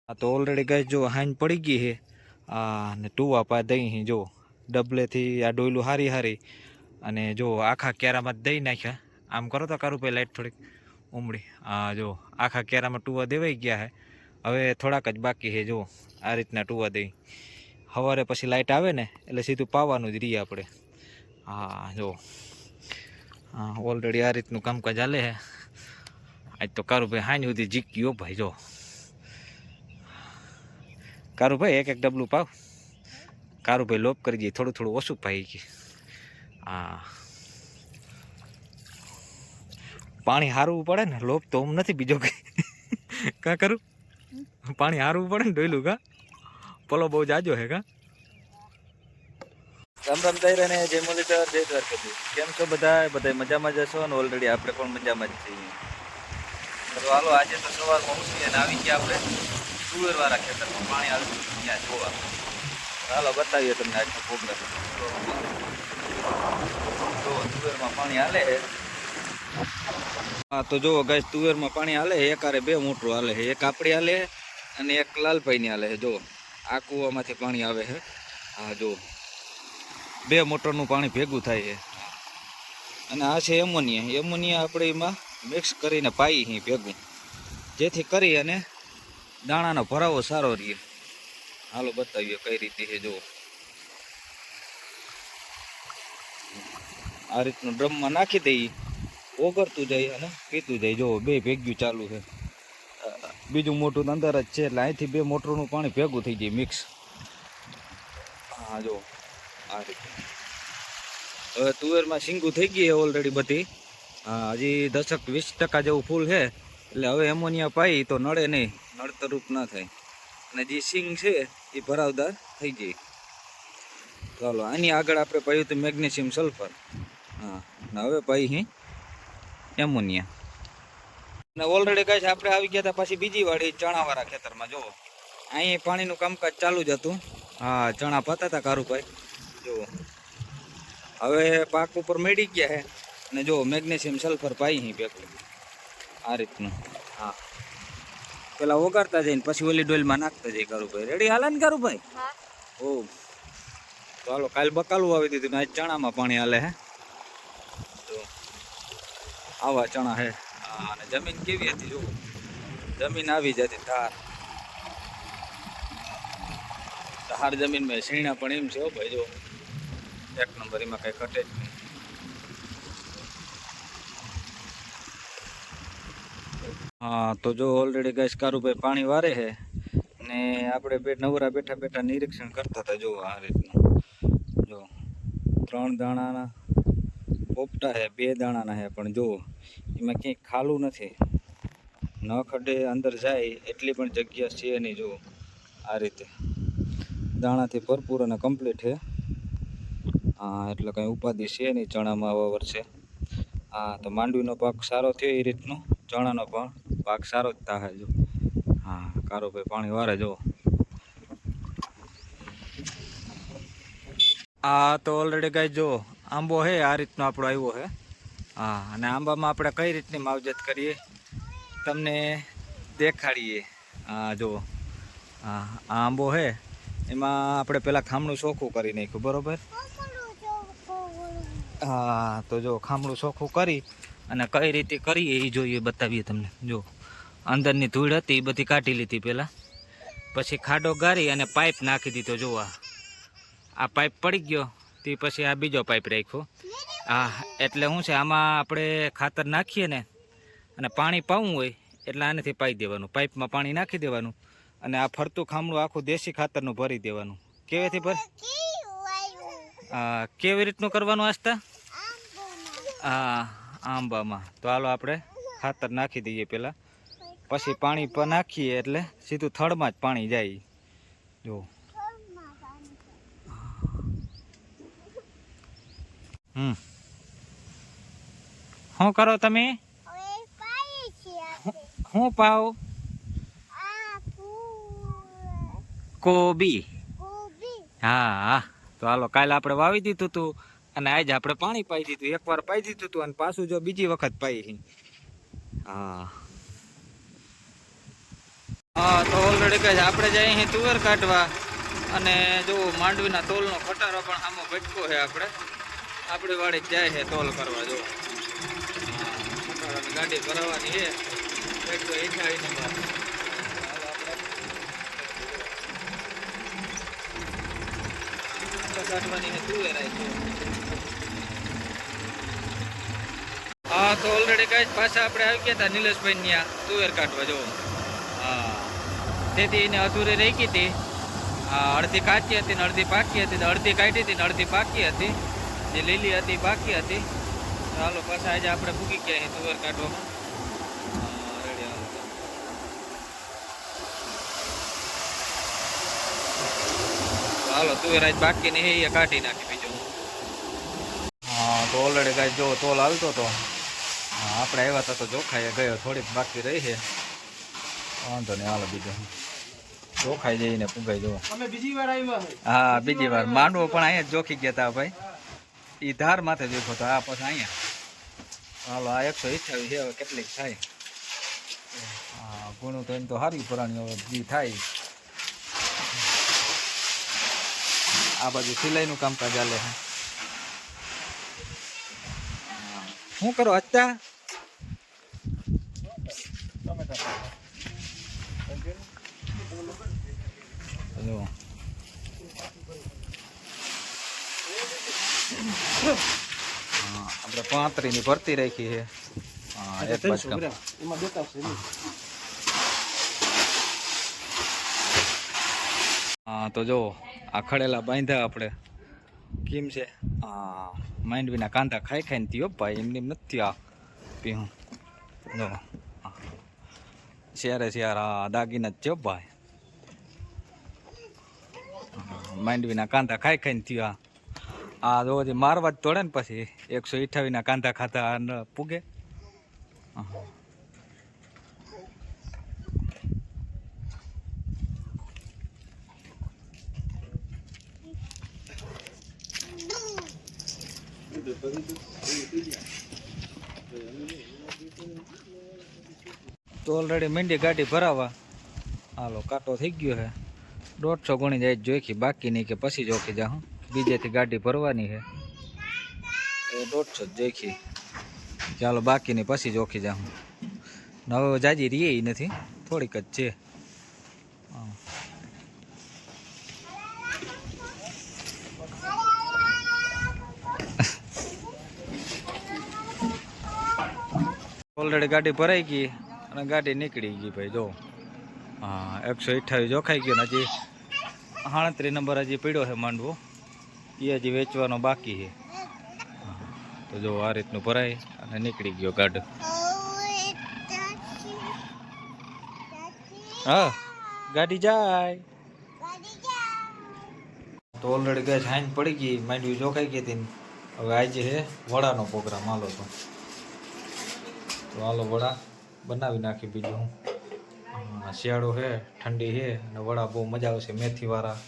તો ઓલરેડી ગાય જો હાઈન પડી ગઈ છે ને ટુવા પા દઈ હી જો ડબલેથી આ ડોયલું હારી હારી અને જો આખા કેરામાં દઈ નાખ્યા. આમ કરો તો કારું પે લાઈટ થોડીક ઉમડી. જો આખા કેરામાં ટુવા દેવાઈ ગયા હે. હવે થોડાક જ બાકી છે. જો આ રીતના ટુવા દઈ સવારે પછી લાઇટ આવે ને એટલે સીધું પાવાનું જ રહીએ આપણે. જો ઓલરેડી આ રીતનું કામકાજ ચાલે છે. આજ તો કારુભાઈ હાઈ સુધી જીક્યો ભાઈ. જો કારુભાઈ એક એક ડબલું પાવ. કારુભાઈ લોપ કરી દઈએ થોડું થોડું ઓછું પાઈ ગઈ. પાણી હારવું પડે ને, લોપ તો હું નથી બીજો કઈ. કા કરું પાણી હારવું પડે ને ડોયલું. કા પલો બહુ જાજો હે. કા રામ રામ તાયરા ને જય મુરલીધર, જય દ્વારકાધીશ. કેમ છો બધા મજામાં જશો ને? ઓલરેડી આપણે પણ મજામાં જ છીએ. તો હાલો આજે તો સવારમાં ઉઠી અને આવી ગયા આપણે તુવેર વાળા ખેતરમાં. પાણી હાલતું ત્યાં જોવા. હાલો બતાવીએ તમને આજનો પ્રોગ્રામ. જો તુવેરમાં પાણી હાલે છે. તો જો ગાય તુવેરમાં પાણી હાલે. એક આરે બે મોટરું હાલે છે. એક આપણી હાલે અને એક લાલભાઈની હાલે છે. જો આ કૂવામાંથી પાણી આવે છે. જો બે મોટરનું પાણી ભેગું થાય છે. અને આ છે એમોનિયા. એમોનિયા આપણે એમાં મિક્સ કરીને પાઈ અહીં ભેગું, જેથી કરી અને દાણાનો ભરાવો સારો રહે. હાલો બતાવીએ કઈ રીતે છે. જો આ રીતનું ડ્રમમાં નાખી દઈએ, ઓગળતું જાય અને પીતું જાય. જો બે ભેગ્યું ચાલુ છે. બીજું મોટું અંદર જ છે એટલે અહીંથી બે મોટરનું પાણી ભેગું થઈ જાય મિક્સ. જો આ રીતે હવે તુવેરમાં સિંગું થઈ ગઈ છે ઓલરેડી બધી. હજી 10-20% જેવું ફૂલ છે. એટલે હવે એમોનિયા પાઈ તો નડે નહીં, નડતરૂપ ના થાય. અને જે સિંગ છે એ ભરાવદાર થઈ જાય. ચાલો આની આગળ આપણે પાયું હતું મેગ્નેશિયમ સલ્ફર. ને હવે પાઈ અહીં એમોનિયા. અને ઓલરેડી કહે છે આપણે આવી ગયા હતા પાછી બીજી વાડી ચણાવાળા ખેતરમાં. જો અહીં પાણીનું કામકાજ ચાલુ જ હતું. ચણા પાતા હતા કારુભાઈ. જો હવે પાક ઉપર મેળી ગયા છે. અને જો મેગ્નેશિયમ સલ્ફર પાઈ અહીં ભેગું આ રીતનું. પેલા ઓગાડતા જઈને પછી ઓલી ડોલમાં નાખતા જાય કારુભાઈ. રેડી હાલે ને કારુભાઈ? ઓ તો હાલો કાલ બકાલું આવી દીધું ને આજ ચણામાં પાણી હાલે હે. જો આવા ચણા હે. અને જમીન કેવી હતી જો, જમીન આવી જતી ધાર જમીન મેં શીણા પણ એમ છે ભાઈ. જો એક નંબર, એમાં કઈ ઘટે જ નહીં. તો જો ઓલરેડી ગેસ કારુભાઈ પાણી વારે છે ને આપણે બે નવરા બેઠા બેઠા નિરીક્ષણ કરતા હતા. જો આ રીતનું. જો 3 દાણાના પોપટા છે, 2 દાણાના છે, પણ જો એમાં ક્યાંય ખાલું નથી. ન ખડે અંદર જાય એટલી પણ જગ્યા છે નહીં. જો આ રીતે દાણાથી ભરપૂર અને કમ્પ્લીટ છે. એટલે કંઈ ઉપાધિ છે નહીં ચણામાં આવા વર્ષે. તો માંડવીનો પાક સારો થયો એ રીતનું ચણાનો પણ પાક સારો જ થાય. જો કારુભાઈ પાણી વારે. જો તો ઓલરેડી ગાય જો આંબો છે આ રીતનો આપણો આવ્યો છે. અને આંબામાં આપણે કઈ રીતની માવજત કરીએ તમને દેખાડીએ. જો આ આંબો છે એમાં આપણે પેલા ખામણું ચોખ્ખું કરી નાખ્યું, બરોબર? તો જો ખામણું ચોખ્ખું કરી અને કઈ રીતે કરીએ એ જોઈએ, બતાવીએ તમને. જો અંદરની ધૂળ હતી એ બધી કાઢી લીધી પહેલાં, પછી ખાડો ગારી અને પાઇપ નાખી દીધો. જો આ પાઇપ પડી ગયો તે પછી આ બીજો પાઇપ રાખ્યો. એટલે શું છે આમાં આપણે ખાતર નાખીએ ને અને પાણી પાવું હોય એટલે આનેથી પાઈ દેવાનું. પાઇપમાં પાણી નાખી દેવાનું અને આ ફરતું ખામણું આખું દેશી ખાતરનું ભરી દેવાનું. કેવેથી ભર કેવી રીતનું કરવાનું આસ્તા? આંબામાં. તો હાલો આપણે ખાતર નાખી દઈએ પહેલાં, પછી પાણી પર નાખીએ એટલે સીધું થડમાં જ પાણી જાય. જો શું કરો તમે? શું પાવ? કોબી. તો હાલો કાલે આપણે વાવી દીધું હતું અને આજે આપણે પાણી પાઈ દીધું. એકવાર પાઈ દીધું હતું અને પાછું જો બીજી વખત પાઈ. હા તો ઓલરેડી કહે છે આપણે જઈએ અહીં તુવેર કાઢવા અને જો માંડવીના તોલનો ખટારો પણ આમો ભટકો છે આપણી વાડી જાય છે તોલ કરવા જો ખટારાની ગાડી ભરાવાની છે ભટકો 88 નંબર કાઢવાની છે તુવેર આવી હા તો ઓલરેડી કહે પાછા આપણે આવી ગયા હતા નિલેશભાઈ ત્યાં તુવેર કાઢવા જો હા તેથી એને અધૂરી રહી ગઈ હતી અડધી કાચી હતી ને અડધી પાકી હતી અડધી કાઢી હતી ને અડધી પાકી હતી જે લીલી હતી પાકી હતી ચાલો પાછા આજે આપણે ભૂકી ગયા તુવેર કાઢવામાં રેડી હાલો તુવેર આજ બાકી ને એ કાઢી નાખી બીજું હા તો ઓલરેડી કાંઈ જો તોલ હાલતો હતો આપણે આવ્યા હતા તો જોખાઈ ગયો થોડીક બાકી રહી છે વાંધો નહીં હાલો બીજું જોખાઈ જઈને પુગાઈ જવો હા બીજી વાર માંડવો પણ અહીંયા જ જોખી ગયા હતા ભાઈ એ ધાર માથે જોખો તો આ પછી અહીંયા હાલો આ 128 છે હવે કેટલીક થાય હા ગુણું તો એમ તો સારી પુરાણી જે થાય આ બાજુ સિલાઈનું કામકાજ ચાલે છે શું કરો અત્યાર આપણે 35 ની ભરતી રાખી છે હા તો જો આ ખડેલા બાંધ્યા આપણે કેમ છે માંડવીના કાંદા ખાઈ ખાઈને થયો ભાઈ એમની નથી આ પીવું જો શેરે શેર દાગીના જ છે ભાઈ માંડવીના કાંદા ખાઈ ખાઈને થયો આ જો મારવા જ તોડે ને પછી 128 ના કાંદા ખાતા પૂગે તો ઓલરેડી મીંડી ગાડી ભરાવા હાલો કાંટો થઈ ગયો છે 150 ગણી જાય જોઈખી બાકી નહીં કે પછી જોખી જાઉં બીજેથી ગાડી ભરવાની છે એ 150 જોઈખી ચાલો બાકી નહીં પછી જોખી જાઉં હવે જાજી રીએ નથી થોડીક જ છે ઓલરેડી ગાડી ભરાઈ ગઈ અને ગાડી નીકળી ગઈ ભાઈ જો હા 128 જોખાઈ ગયો ને હજી 38 નંબર હજી પીડ્યો છે માંડવો એ હજી વેચવાનો બાકી છે તો જો આ રીતનું ભરાય અને નીકળી ગયો ગાડી હા ગાડી જાય તો ઓલરેડી ગેસ હાઈન પડી ગઈ માંડવી જોખાઈ ગઈ હતી હવે આજે છે વડાનો પ્રોગ્રામ હાલો તો હાલો વડા બનાવી નાખી બીજું શિયાળો છે ઠંડી છે અને વડા બહુ મજા આવશે મેથી વાળા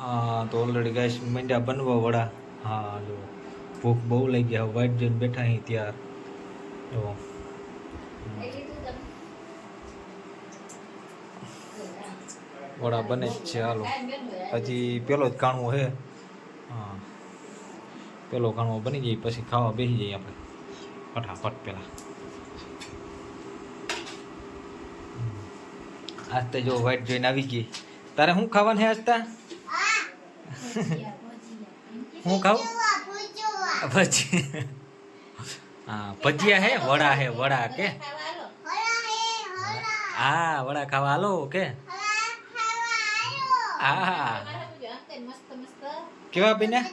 હા તો ઓલરેડી ગાઈસ મંડ્યા બનવા વડા હા જો ભૂખ બહુ લઈ ગયા વાઈટ જોઈને બેઠા અહીં ત્યાર જો વડા બને જ છે હાલો હજી પેલો જ કાણવો છે હા પેલો કાણવો બની જાય પછી ખાવા બેસી જઈએ આપણે ફટાફટ પેલા આજ તો જો વાઈટ જોઈને આવી ગઈ તારે શું ખાવાનું છે આજ તા હું ખાવું ભજી હા ભજીયા હે વડા હે વડા કે હા વડા ખાવા હાલો કે હા કેવા બન્યા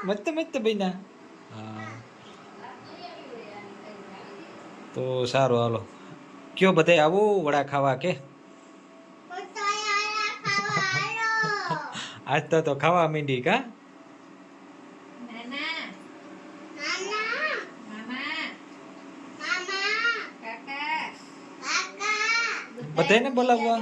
મસ્ત મસ્ત બન્યા હા તો સારું હાલો કયો બધા આવો વડા ખાવા કે આજ તો ખાવા માંડી કા બધાને બોલાવવા